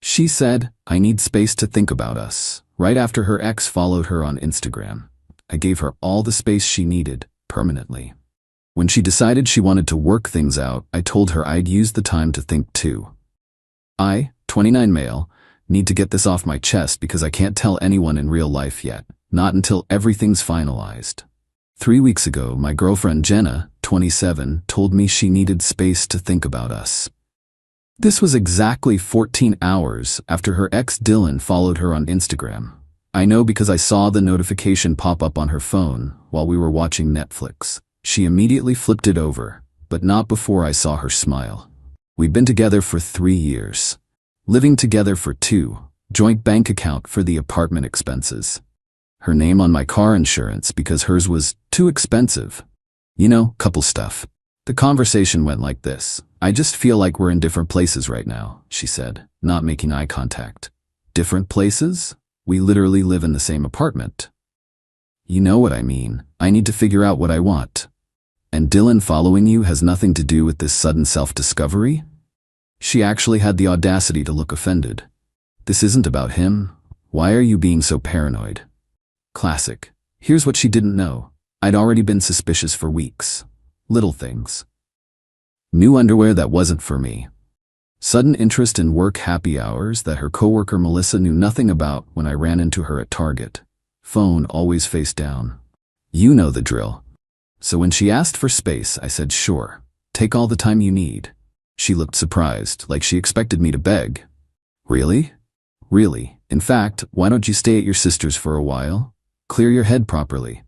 She said, "I need space to think about us," right after her ex followed her on Instagram. I gave her all the space she needed, permanently. When she decided she wanted to work things out, I told her I'd use the time to think too. I, 29 male, need to get this off my chest because I can't tell anyone in real life yet, not until everything's finalized. 3 weeks ago, my girlfriend Jenna, 27, told me she needed space to think about us. This was exactly 14 hours after her ex Dylan followed her on Instagram. I know because I saw the notification pop up on her phone while we were watching Netflix. She immediately flipped it over, but not before I saw her smile. We've been together for 3 years. Living together for 2, joint bank account for the apartment expenses. Her name on my car insurance because hers was too expensive. You know, couple stuff. The conversation went like this. "I just feel like we're in different places right now," she said, not making eye contact. "Different places? We literally live in the same apartment." "You know what I mean. I need to figure out what I want." "And Dylan following you has nothing to do with this sudden self-discovery?" She actually had the audacity to look offended. "This isn't about him. Why are you being so paranoid?" Classic. Here's what she didn't know. I'd already been suspicious for weeks. Little things. New underwear that wasn't for me. Sudden interest in work happy hours that her coworker Melissa knew nothing about when I ran into her at Target. Phone always face down. You know the drill. So when she asked for space, I said, "Sure. Take all the time you need." She looked surprised, like she expected me to beg. "Really?" "Really. In fact, why don't you stay at your sister's for a while? Clear your head properly."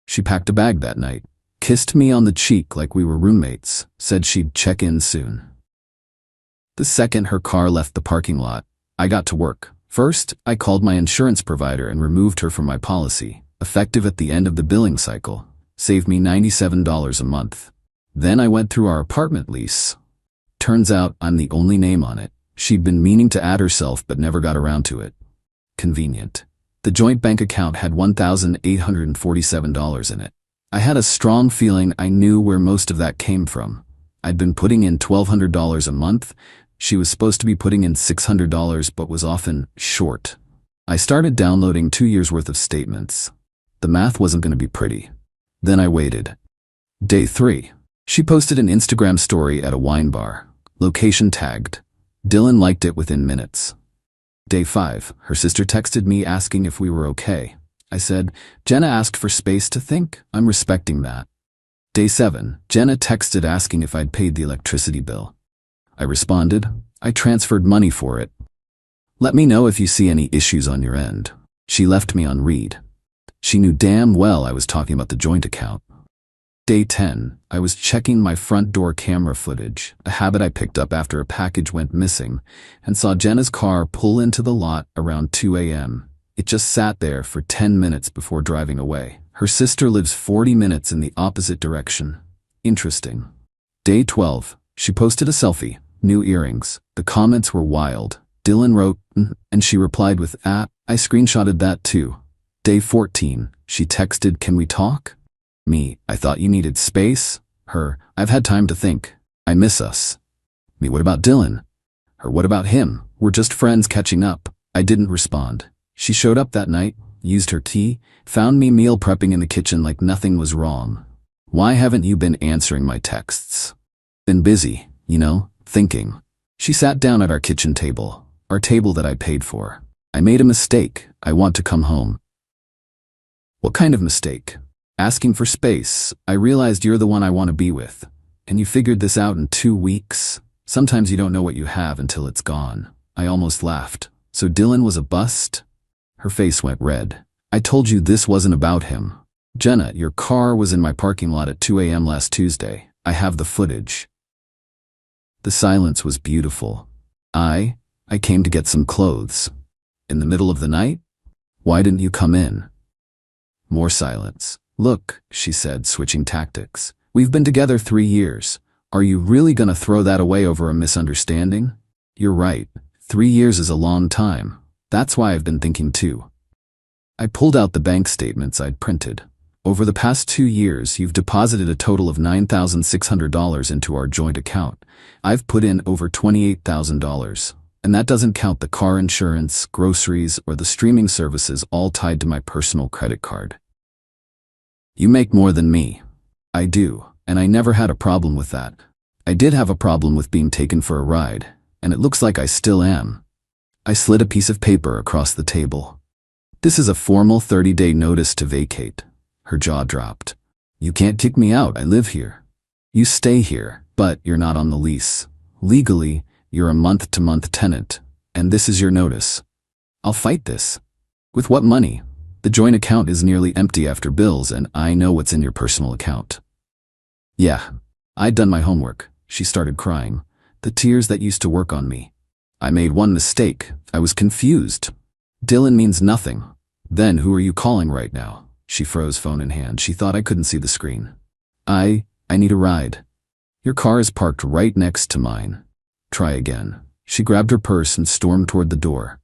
She packed a bag that night, kissed me on the cheek like we were roommates, said she'd check in soon. The second her car left the parking lot, I got to work. First, I called my insurance provider and removed her from my policy, effective at the end of the billing cycle. Saved me $97 a month. Then I went through our apartment lease. Turns out I'm the only name on it. She'd been meaning to add herself but never got around to it. Convenient. The joint bank account had $1,847 in it. I had a strong feeling I knew where most of that came from. I'd been putting in $1,200 a month. She was supposed to be putting in $600 but was often short. I started downloading 2 years' worth of statements. The math wasn't going to be pretty. Then I waited. Day 3. She posted an Instagram story at a wine bar. Location tagged. Dylan liked it within minutes. Day 5. Her sister texted me asking if we were okay. I said, "Jenna asked for space to think. I'm respecting that." Day 7. Jenna texted asking if I'd paid the electricity bill. I responded, "I transferred money for it. Let me know if you see any issues on your end." She left me on read. She knew damn well I was talking about the joint account. Day 10. I was checking my front door camera footage, a habit I picked up after a package went missing, and saw Jenna's car pull into the lot around 2 a.m. It just sat there for 10 minutes before driving away. Her sister lives 40 minutes in the opposite direction. Interesting. Day 12. She posted a selfie. New earrings. The comments were wild. Dylan wrote, and she replied with, "Ah." I screenshotted that too. Day 14. She texted, "Can we talk?" Me, "I thought you needed space." Her, "I've had time to think. I miss us." Me, "What about Dylan?" Her, "What about him? We're just friends catching up." I didn't respond. She showed up that night, used her tea, found me meal prepping in the kitchen like nothing was wrong. "Why haven't you been answering my texts?" "Been busy, thinking." She sat down at our kitchen table, our table that I paid for. "I made a mistake. I want to come home." "What kind of mistake?" "Asking for space. I realized you're the one I want to be with. And you figured this out in 2 weeks. Sometimes you don't know what you have until it's gone." I almost laughed. "So Dylan was a bust?" Her face went red. "I told you this wasn't about him. Jenna, your car was in my parking lot at 2 a.m. last Tuesday. I have the footage." The silence was beautiful. I came to get some clothes." "In the middle of the night? Why didn't you come in?" More silence. "Look," she said, switching tactics. "We've been together 3 years. Are you really gonna throw that away over a misunderstanding?" "You're right. 3 years is a long time. That's why I've been thinking too." I pulled out the bank statements I'd printed. "Over the past 2 years, you've deposited a total of $9,600 into our joint account. I've put in over $28,000. And that doesn't count the car insurance, groceries, or the streaming services all tied to my personal credit card. You make more than me. I do, and I never had a problem with that. I did have a problem with being taken for a ride, and it looks like I still am. I slid a piece of paper across the table. This is a formal 30-day notice to vacate. Her jaw dropped. You can't kick me out, I live here. You stay here, but you're not on the lease. Legally, you're a month-to-month tenant, and this is your notice. I'll fight this. With what money? The joint account is nearly empty after bills, and I know what's in your personal account. Yeah, I'd done my homework. She started crying, the tears that used to work on me. I made one mistake. I was confused. Dylan means nothing. Then who are you calling right now? She froze, phone in hand. She thought I couldn't see the screen. I need a ride. Your car is parked right next to mine. Try again. She grabbed her purse and stormed toward the door.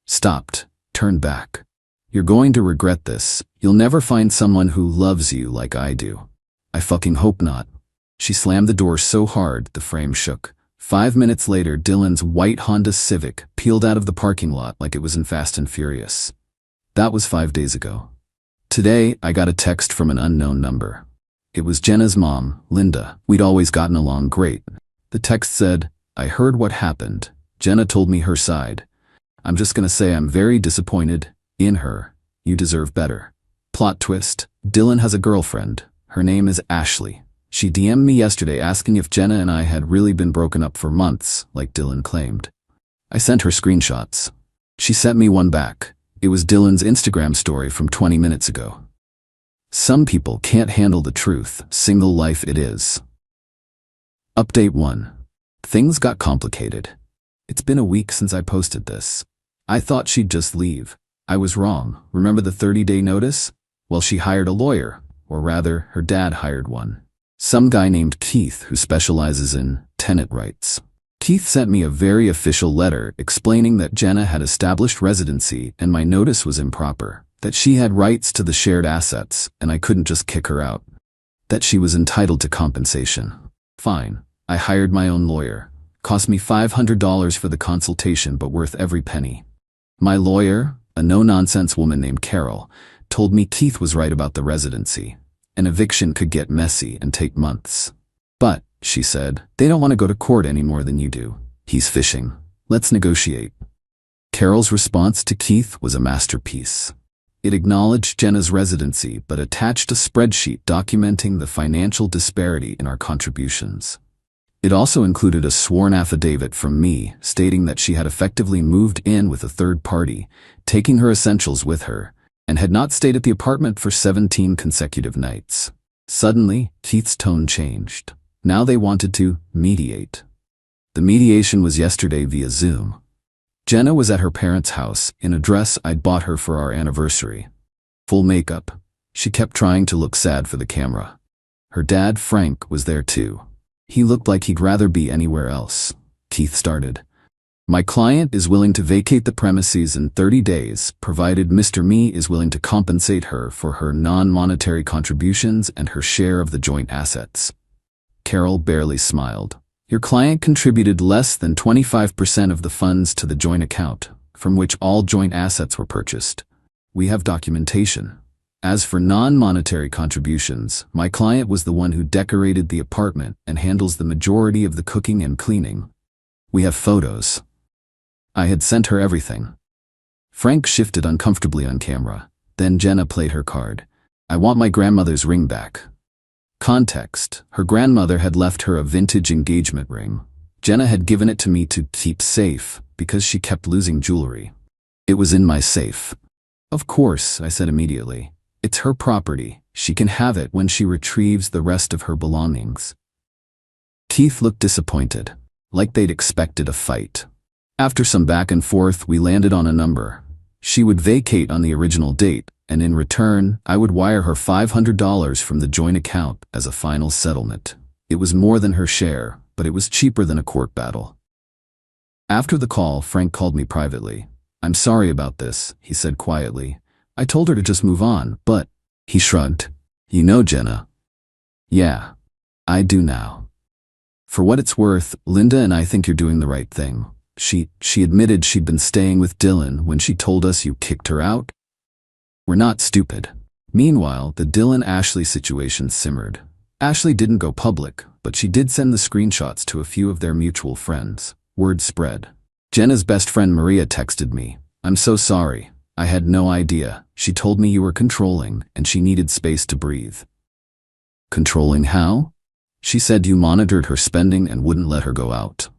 Stopped. Turned back. You're going to regret this. You'll never find someone who loves you like I do. I fucking hope not. She slammed the door so hard the frame shook. 5 minutes later, Dylan's white Honda Civic peeled out of the parking lot like it was in Fast and Furious. That was 5 days ago. Today, I got a text from an unknown number. It was Jenna's mom, Linda. We'd always gotten along great. The text said, I heard what happened. Jenna told me her side. I'm just gonna say I'm very disappointed in her. You deserve better. Plot twist, Dylan has a girlfriend. Her name is Ashley. She DM'd me yesterday asking if Jenna and I had really been broken up for months, like Dylan claimed. I sent her screenshots. She sent me one back. It was Dylan's Instagram story from 20 minutes ago. Some people can't handle the truth. Single life it is. Update 1. Things got complicated. It's been a week since I posted this. I thought she'd just leave. I was wrong. Remember the 30-day notice? Well, she hired a lawyer, or rather, her dad hired one. Some guy named Keith who specializes in tenant rights. Keith sent me a very official letter explaining that Jenna had established residency and my notice was improper, that she had rights to the shared assets and I couldn't just kick her out, that she was entitled to compensation. Fine. I hired my own lawyer. Cost me $500 for the consultation, but worth every penny. My lawyer, a no-nonsense woman named Carol, told me Keith was right about the residency. An eviction could get messy and take months. But, she said, they don't want to go to court any more than you do. He's fishing. Let's negotiate. Carol's response to Keith was a masterpiece. It acknowledged Jenna's residency but attached a spreadsheet documenting the financial disparity in our contributions. It also included a sworn affidavit from me stating that she had effectively moved in with a third party, taking her essentials with her, and had not stayed at the apartment for 17 consecutive nights. Suddenly, Keith's tone changed. Now they wanted to mediate. The mediation was yesterday via Zoom. Jenna was at her parents' house in a dress I'd bought her for our anniversary. Full makeup. She kept trying to look sad for the camera. Her dad, Frank, was there too. He looked like he'd rather be anywhere else. Keith started. My client is willing to vacate the premises in 30 days, provided Mr. Me is willing to compensate her for her non-monetary contributions and her share of the joint assets. Carol barely smiled. Your client contributed less than 25% of the funds to the joint account, from which all joint assets were purchased. We have documentation. As for non-monetary contributions, my client was the one who decorated the apartment and handles the majority of the cooking and cleaning. We have photos. I had sent her everything. Frank shifted uncomfortably on camera. Then Jenna played her card. I want my grandmother's ring back. Context: her grandmother had left her a vintage engagement ring. Jenna had given it to me to keep safe because she kept losing jewelry. It was in my safe. Of course, I said immediately. It's her property. She can have it when she retrieves the rest of her belongings. Keith looked disappointed, like they'd expected a fight. After some back and forth, we landed on a number. She would vacate on the original date, and in return, I would wire her $500 from the joint account as a final settlement. It was more than her share, but it was cheaper than a court battle. After the call, Frank called me privately. I'm sorry about this, he said quietly. I told her to just move on, but... He shrugged. You know Jenna. Yeah, I do now. For what it's worth, Linda and I think you're doing the right thing. She admitted she'd been staying with Dylan when she told us you kicked her out? We're not stupid. Meanwhile, the Dylan-Ashley situation simmered. Ashley didn't go public, but she did send the screenshots to a few of their mutual friends. Word spread. Jenna's best friend Maria texted me. I'm so sorry. I had no idea. She told me you were controlling and she needed space to breathe. Controlling how? She said you monitored her spending and wouldn't let her go out.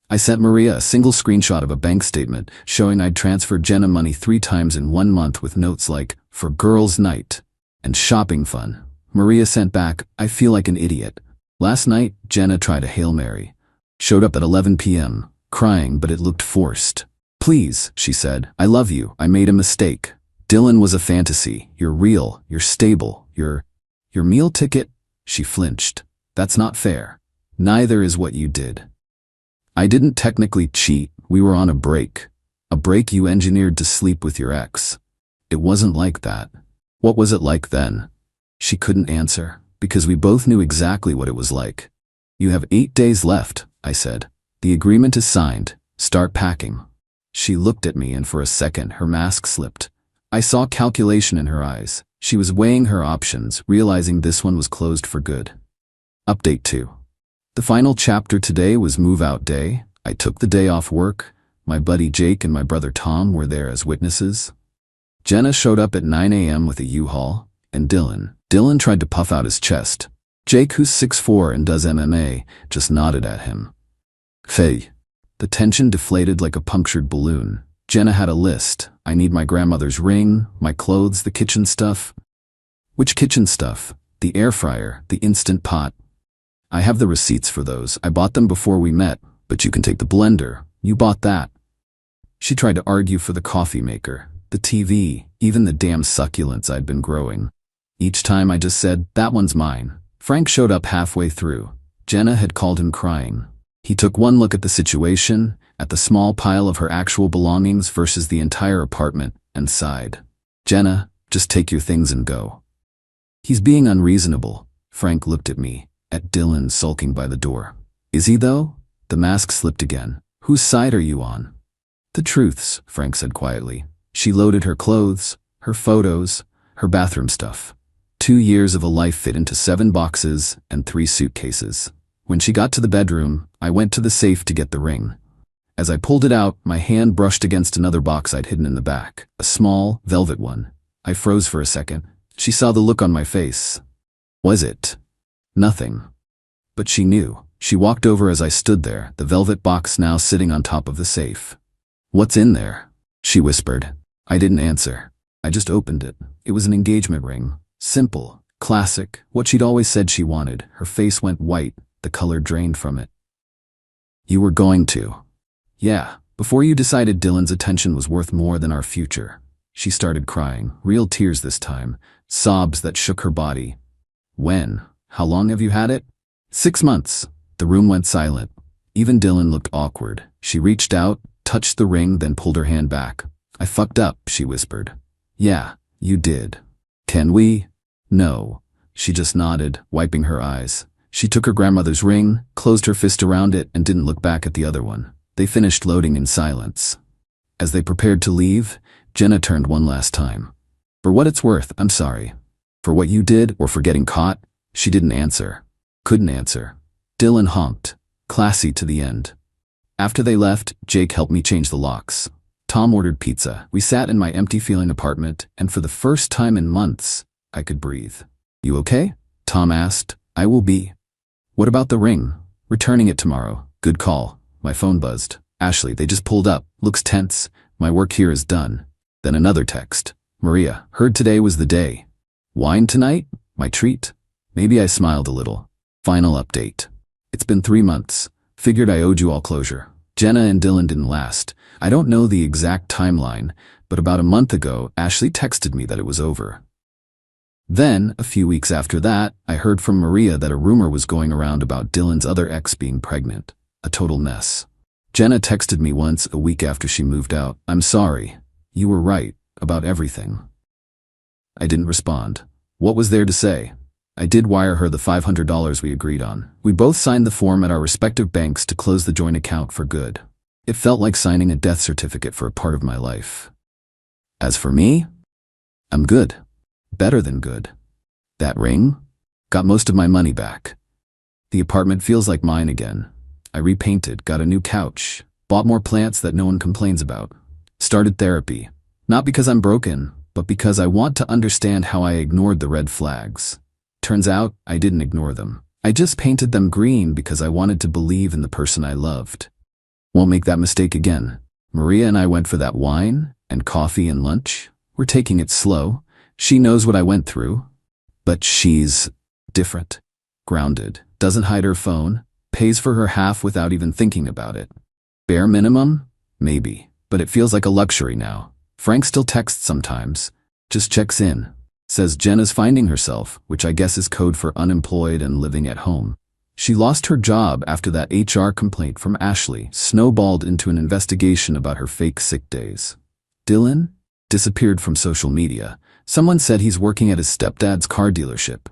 I sent Maria a single screenshot of a bank statement showing I'd transferred Jenna money 3 times in 1 month with notes like, for girls' night, and shopping fun. Maria sent back, I feel like an idiot. Last night, Jenna tried a Hail Mary. Showed up at 11 p.m., crying but it looked forced. Please, she said, I love you, I made a mistake. Dylan was a fantasy, you're real, you're stable, your meal ticket? She flinched. That's not fair. Neither is what you did. I didn't technically cheat, we were on a break. A break you engineered to sleep with your ex. It wasn't like that. What was it like then? She couldn't answer, because we both knew exactly what it was like. You have 8 days left, I said. The agreement is signed. Start packing. She looked at me and for a second her mask slipped. I saw calculation in her eyes. She was weighing her options, realizing this one was closed for good. Update 2. The final chapter today was move-out day. I took the day off work. My buddy Jake and my brother Tom were there as witnesses. Jenna showed up at 9 a.m. with a U-Haul, and Dylan tried to puff out his chest. Jake, who's 6'4" and does MMA, just nodded at him. Faye. The tension deflated like a punctured balloon. Jenna had a list. I need my grandmother's ring, my clothes, the kitchen stuff. Which kitchen stuff? The air fryer, the instant pot. I have the receipts for those. I bought them before we met, but you can take the blender. You bought that. She tried to argue for the coffee maker, the TV, even the damn succulents I'd been growing. Each time I just said, that one's mine. Frank showed up halfway through. Jenna had called him crying. He took one look at the situation, at the small pile of her actual belongings versus the entire apartment, and sighed. Jenna, just take your things and go. He's being unreasonable. Frank looked at me, at Dylan sulking by the door. Is he though? The mask slipped again. Whose side are you on? The truth's, Frank said quietly. She loaded her clothes, her photos, her bathroom stuff. 2 years of a life fit into 7 boxes and 3 suitcases. When she got to the bedroom, I went to the safe to get the ring. As I pulled it out, my hand brushed against another box I'd hidden in the back, a small, velvet one. I froze for a second. She saw the look on my face. Was it? Nothing. But she knew. She walked over as I stood there, the velvet box now sitting on top of the safe. What's in there? She whispered. I didn't answer. I just opened it. It was an engagement ring. Simple, classic, what she'd always said she wanted. Her face went white, the color drained from it. You were going to. Yeah, before you decided Dylan's attention was worth more than our future. She started crying, real tears this time, sobs that shook her body. When? How long have you had it? 6 months. The room went silent. Even Dylan looked awkward. She reached out, touched the ring, then pulled her hand back. I fucked up, she whispered. Yeah, you did. Can we? No. She just nodded, wiping her eyes. She took her grandmother's ring, closed her fist around it, and didn't look back at the other one. They finished loading in silence. As they prepared to leave, Jenna turned one last time. For what it's worth, I'm sorry. For what you did or for getting caught? She didn't answer. Couldn't answer. Dylan honked, classy to the end. After they left, Jake helped me change the locks. Tom ordered pizza. We sat in my empty-feeling apartment, and for the first time in months, I could breathe. You okay? Tom asked. I will be. What about the ring? Returning it tomorrow. Good call. My phone buzzed. Ashley, they just pulled up. Looks tense. My work here is done. Then another text. Maria, heard today was the day. Wine tonight? My treat? Maybe I smiled a little. Final update. It's been 3 months. Figured I owed you all closure. Jenna and Dylan didn't last. I don't know the exact timeline, but about a month ago, Ashley texted me that it was over. Then, a few weeks after that, I heard from Maria that a rumor was going around about Dylan's other ex being pregnant. A total mess. Jenna texted me once a week after she moved out. I'm sorry. You were right about everything. I didn't respond. What was there to say? I did wire her the $500 we agreed on. We both signed the form at our respective banks to close the joint account for good. It felt like signing a death certificate for a part of my life. As for me, I'm good. Better than good. That ring? Got most of my money back. The apartment feels like mine again. I repainted, got a new couch, bought more plants that no one complains about, started therapy. Not because I'm broken, but because I want to understand how I ignored the red flags. Turns out, I didn't ignore them. I just painted them green because I wanted to believe in the person I loved. Won't make that mistake again. Maria and I went for that wine and coffee and lunch. We're taking it slow. She knows what I went through. But she's different. Grounded. Doesn't hide her phone. Pays for her half without even thinking about it. Bare minimum? Maybe. But it feels like a luxury now. Frank still texts sometimes. Just checks in. Says Jenna's finding herself, which I guess is code for unemployed and living at home. She lost her job after that HR complaint from Ashley snowballed into an investigation about her fake sick days. Dylan disappeared from social media. Someone said he's working at his stepdad's car dealership.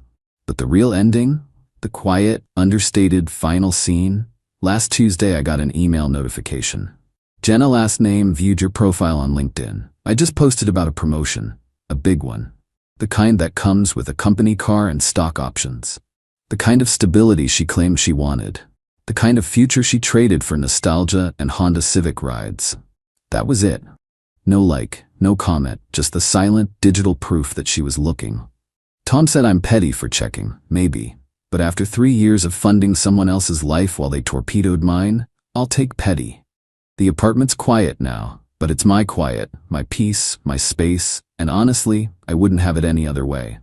But the real ending? The quiet, understated final scene? Last Tuesday I got an email notification. Jenna last name viewed your profile on LinkedIn. I just posted about a promotion. A big one. The kind that comes with a company car and stock options. The kind of stability she claimed she wanted. The kind of future she traded for nostalgia and Honda Civic rides. That was it. No like, no comment, just the silent, digital proof that she was looking. Tom said I'm petty for checking, maybe. But after 3 years of funding someone else's life while they torpedoed mine, I'll take petty. The apartment's quiet now, but it's my quiet, my peace, my space, and honestly, I wouldn't have it any other way.